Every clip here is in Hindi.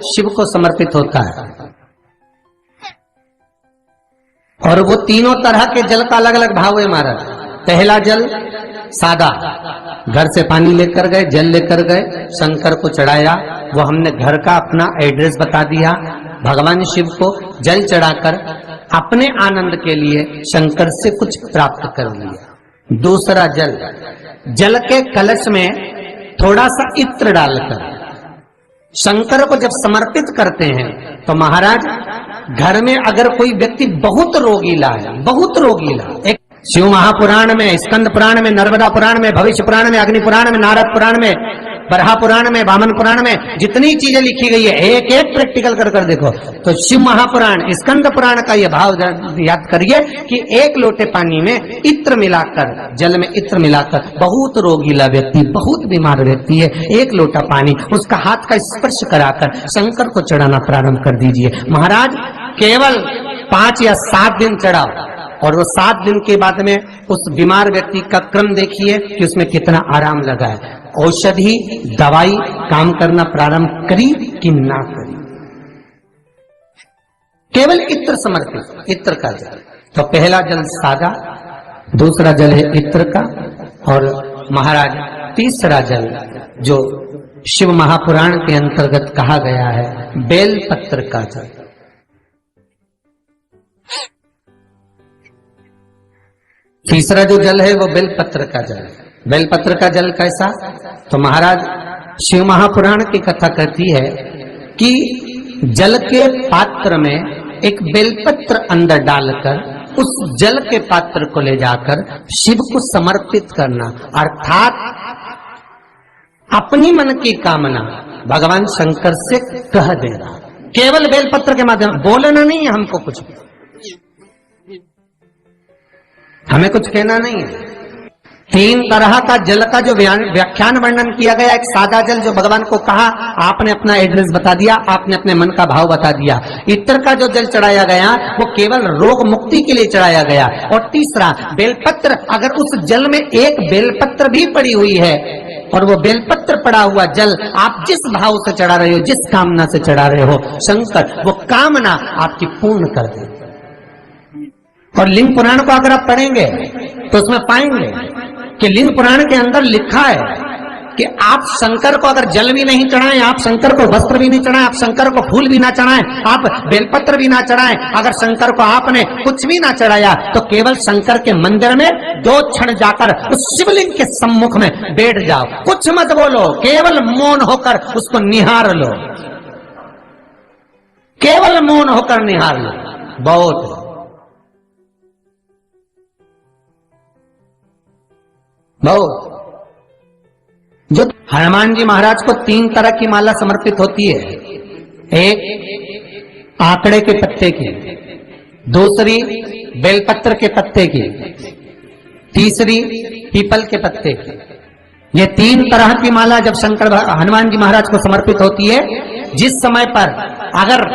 शिव को समर्पित होता है और वो तीनों तरह के जल का अलग अलग भाव है महाराज। पहला जल सादा, घर से पानी लेकर गए, जल लेकर गए, शंकर को चढ़ाया, वो हमने घर का अपना एड्रेस बता दिया, भगवान शिव को जल चढ़ाकर अपने आनंद के लिए शंकर से कुछ प्राप्त कर लिया। दूसरा जल, जल के कलश में थोड़ा सा इत्र डालकर शंकर को जब समर्पित करते हैं तो महाराज घर में अगर कोई व्यक्ति बहुत रोगीला है, बहुत रोगीला, एक शिव महापुराण में, स्कंद पुराण में, नर्मदा पुराण में, भविष्य पुराण में, अग्नि पुराण में, नारद पुराण में, बरहा पुराण में, वामन पुराण में जितनी चीजें लिखी गई है एक एक प्रैक्टिकल कर देखो तो शिव महापुराण, स्कंद पुराण का यह भाव याद करिए कि एक लोटे पानी में इत्र मिलाकर, जल में इत्र मिलाकर, बहुत रोगीला व्यक्ति, बहुत बीमार व्यक्ति है, एक लोटा पानी उसका हाथ का स्पर्श कराकर शंकर को चढ़ाना प्रारंभ कर दीजिए। महाराज केवल 5 या 7 दिन चढ़ाओ और वो 7 दिन के बाद में उस बीमार व्यक्ति का क्रम देखिए कि उसमें कितना आराम लगा है। औषधि दवाई काम करना प्रारंभ करी कि ना करी। केवल इत्र समर्पित, इत्र का जल। तो पहला जल सादा, दूसरा जल है इत्र का, और महाराज तीसरा जल जो शिव महापुराण के अंतर्गत कहा गया है बेल पत्र का जल। तीसरा जो जल है वो बेलपत्र का जल है। बेलपत्र का जल कैसा? तो महाराज शिव महापुराण की कथा कहती है कि जल के पात्र में एक बेलपत्र अंदर डालकर उस जल के पात्र को ले जाकर शिव को समर्पित करना, अर्थात अपनी मन की कामना भगवान शंकर से कह देना, केवल बेलपत्र के माध्यम, बोलना नहीं है हमको, कुछ हमें कुछ कहना नहीं है। 3 तरह का जल का जो व्याख्यान वर्णन किया गया, एक सादा जल जो भगवान को कहा, आपने अपना एड्रेस बता दिया, आपने अपने मन का भाव बता दिया। इत्र का जो जल चढ़ाया गया वो केवल रोग मुक्ति के लिए चढ़ाया गया। और तीसरा बेलपत्र, अगर उस जल में एक बेलपत्र भी पड़ी हुई है और वो बेलपत्र पड़ा हुआ जल आप जिस भाव से चढ़ा रहे हो, जिस कामना से चढ़ा रहे हो, शंकर वो कामना आपकी पूर्ण कर दे। और लिंग पुराण को अगर आप पढ़ेंगे तो उसमें पाएंगे कि लिंग पुराण के अंदर लिखा है कि आप शंकर को अगर जल भी नहीं चढ़ाएं, आप शंकर को वस्त्र भी नहीं चढ़ाएं, आप शंकर को फूल भी ना चढ़ाएं, आप बेलपत्र भी ना चढ़ाएं, अगर शंकर को आपने कुछ भी ना चढ़ाया तो केवल शंकर के मंदिर में 2 क्षण जाकर उस शिवलिंग के सम्मुख में बैठ जाओ, कुछ मत बोलो, केवल मौन होकर उसको निहार लो, केवल मौन होकर निहार लो, बहुत। जो हनुमान जी महाराज को 3 तरह की माला समर्पित होती है, एक आंकड़े के पत्ते की, दूसरी बेलपत्र के पत्ते की, तीसरी पीपल के पत्ते की। ये 3 तरह की माला जब शंकर हनुमान जी महाराज को समर्पित होती है, जिस समय पर अगर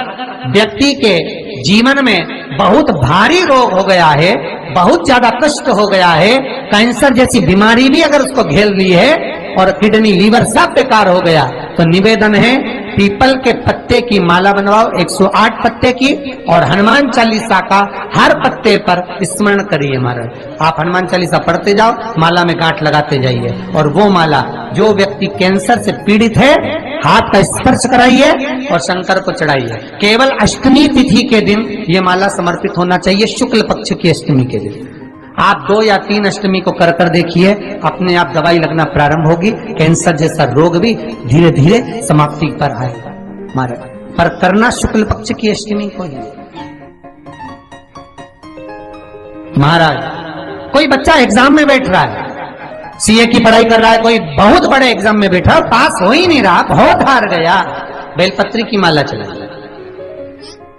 व्यक्ति के जीवन में बहुत भारी रोग हो गया है, बहुत ज्यादा कष्ट हो गया है, कैंसर जैसी बीमारी भी अगर उसको घेर ली है और किडनी लीवर सब बेकार हो गया, तो निवेदन है पीपल के पत्ते की माला बनवाओ, 108 पत्ते की, और हनुमान चालीसा का हर पत्ते पर स्मरण करिए महाराज। आप हनुमान चालीसा पढ़ते जाओ, माला में गांठ लगाते जाइए, और वो माला जो व्यक्ति कैंसर से पीड़ित है हाथ का स्पर्श कराइए और शंकर को चढ़ाइए। केवल अष्टमी तिथि के दिन ये माला समर्पित होना चाहिए, शुक्ल पक्ष की अष्टमी के दिन। आप 2 या 3 अष्टमी को कर देखिए, अपने आप दवाई लगना प्रारंभ होगी, कैंसर जैसा रोग भी धीरे धीरे समाप्ति पर आएगा महाराज। पर करना शुक्ल पक्ष की अष्टमी को ही। महाराज कोई बच्चा एग्जाम में बैठ रहा है, सीए की पढ़ाई कर रहा है, कोई बहुत बड़े एग्जाम में बैठा, पास हो ही नहीं रहा, बहुत हार गया, बेलपत्री की माला चढ़ाई।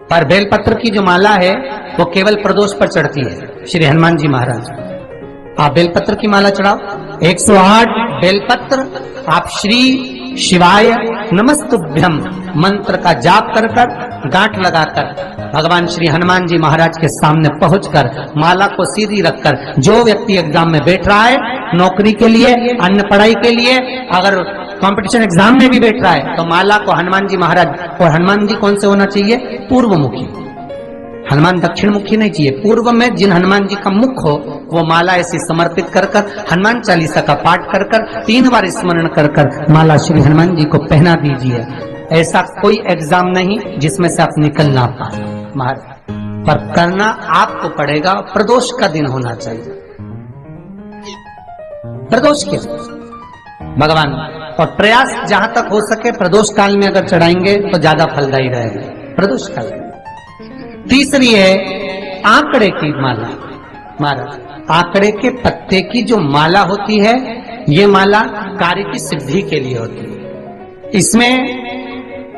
पर बेलपत्र की जो माला है वो केवल प्रदोष पर चढ़ती है श्री हनुमान जी महाराज। आप बेलपत्र की माला चढ़ाओ, 108 बेलपत्र आप श्री शिवाय नमस्तुभ्यम मंत्र का जाप कर गांठ लगाकर भगवान श्री हनुमान जी महाराज के सामने पहुंचकर माला को सीधी रखकर, जो व्यक्ति एग्जाम में बैठ रहा है, नौकरी के लिए, अन्य पढ़ाई के लिए, अगर कंपटीशन एग्जाम में भी बैठ रहा है तो माला को हनुमान जी महाराज, और हनुमान जी कौन से होना चाहिए? पूर्वमुखी। हनुमान दक्षिण मुखी नहीं चाहिए। पूर्व में जिन हनुमान जी का मुख हो वो माला ऐसी समर्पित कर कर, हनुमान चालीसा का पाठ कर कर, 3 बार स्मरण कर कर माला श्री हनुमान जी को पहना दीजिए। ऐसा कोई एग्जाम नहीं जिसमें से आप निकल ना पाए महाराज, पर करना आपको पड़ेगा। प्रदोष का दिन होना चाहिए, प्रदोष के भगवान, और प्रयास जहां तक हो सके प्रदोष काल में अगर चढ़ाएंगे तो ज्यादा फलदायी रहेगा प्रदोष काल में। तीसरी है आंकड़े की माला। महाराज आंकड़े के पत्ते की जो माला होती है ये माला कार्य की सिद्धि के लिए होती है। इसमें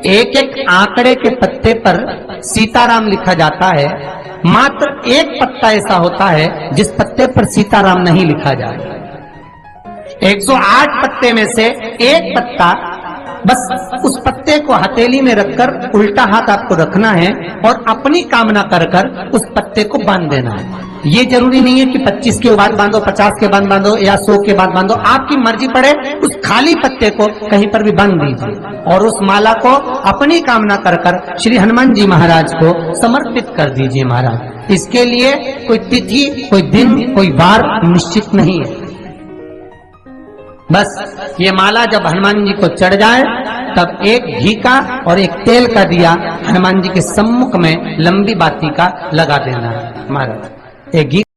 एक एक आंकड़े के पत्ते पर सीताराम लिखा जाता है। मात्र एक पत्ता ऐसा होता है जिस पत्ते पर सीताराम नहीं लिखा जाए। 108 पत्ते में से एक पत्ता, बस उस पत्ते को हथेली में रखकर उल्टा हाथ आपको रखना है और अपनी कामना कर कर उस पत्ते को बांध देना है। ये जरूरी नहीं है कि 25 के बाद बांधो, 50 के बाद बांधो या 100 के बाद बांधो, आपकी मर्जी पड़े। उस खाली पत्ते को कहीं पर भी बांध दीजिए और उस माला को अपनी कामना कर कर श्री हनुमान जी महाराज को समर्पित कर दीजिए महाराज। इसके लिए कोई तिथि, कोई दिन, कोई वार निश्चित नहीं है। बस ये माला जब हनुमान जी को चढ़ जाए तब एक घी का और एक तेल का दिया हनुमान जी के सम्मुख में लंबी बाती का लगा देना है महाराज। एक घी